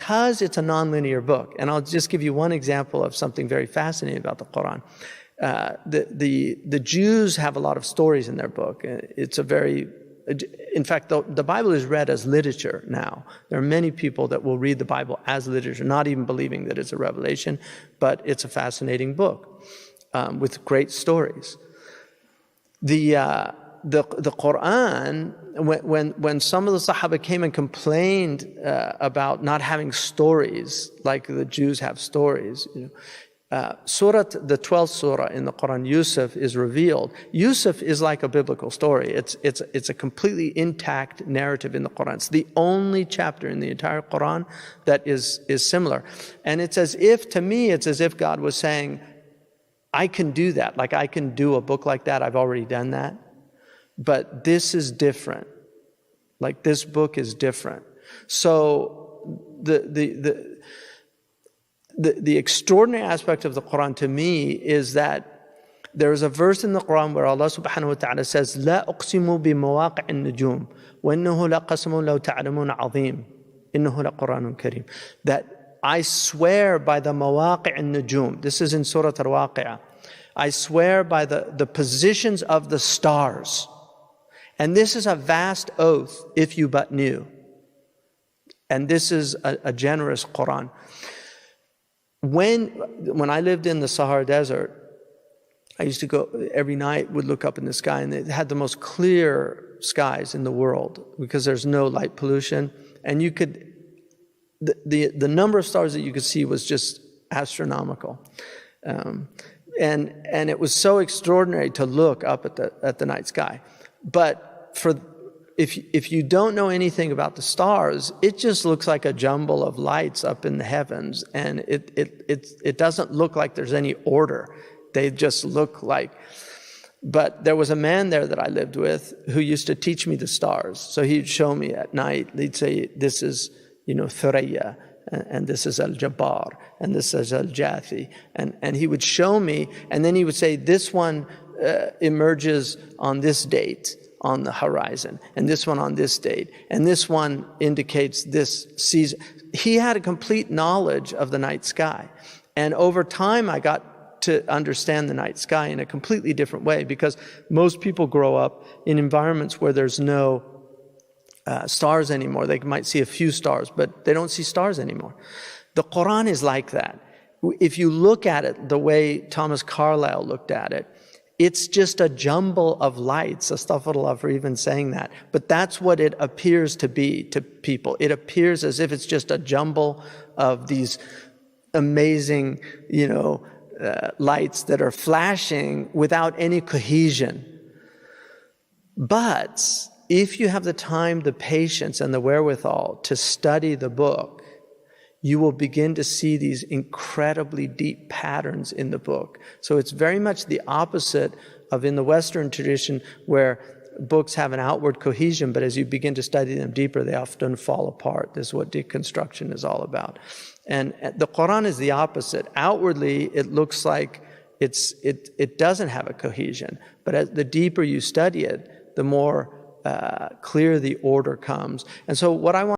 because it's a nonlinear book. And I'll just give you one example of something very fascinating about the Quran. The Jews have a lot of stories in their book. It's a very, in fact, the Bible is read as literature now. There are many people that will read the Bible as literature, not even believing that it's a revelation, but it's a fascinating book with great stories. The Quran, when some of the Sahaba came and complained about not having stories like the Jews have stories, the 12th surah in the Quran, Yusuf, is revealed. Yusuf is like a biblical story. It's a completely intact narrative in the Quran. It's the only chapter in the entire Quran that is similar. And it's as if, to me, it's as if God was saying, I can do that. Like I can do a book like that. I've already done that. But this is different. Like this book is different. So the extraordinary aspect of the Quran to me is that there is a verse in the Quran where Allah subhanahu wa ta'ala says, لا أقسم بمواقع النجوم وإنه لقسم لو تعلمون عظيم إنه لقرآن كريم. That I swear by the Mawāqi النجوم. This is in Surah Waqiah. I swear by the positions of the stars. And this is a vast oath if you but knew. And this is a generous Quran. When I lived in the Sahara Desert, I used to go every night, would look up in the sky, and it had the most clear skies in the world because there's no light pollution. And you could, the number of stars that you could see was just astronomical. And it was so extraordinary to look up at the night sky. But if you don't know anything about the stars, it just looks like a jumble of lights up in the heavens, and it doesn't look like there's any order. They just look like. But there was a man there that I lived with who used to teach me the stars. So he'd show me at night. He'd say, "This is, Thuraya, and this is Al-Jabbar, and this is Al-Jathi," and he would show me, and then he would say, "This one emerges on this date on the horizon, and this one on this date, and this one indicates this season." He had a complete knowledge of the night sky. And over time, I got to understand the night sky in a completely different way, because most people grow up in environments where there's no stars anymore. They might see a few stars, but they don't see stars anymore. The Quran is like that. If you look at it the way Thomas Carlyle looked at it, it's just a jumble of lights. Astaghfirullah for even saying that. But that's what it appears to be to people. It appears as if it's just a jumble of these amazing, lights that are flashing without any cohesion. But if you have the time, the patience, and the wherewithal to study the book, you will begin to see these incredibly deep patterns in the book. So it's very much the opposite of in the Western tradition, where books have an outward cohesion, but as you begin to study them deeper, they often fall apart. This is what deconstruction is all about. And the Quran is the opposite. Outwardly, it looks like it doesn't have a cohesion, but as the deeper you study it, the more clear the order comes. And so what I want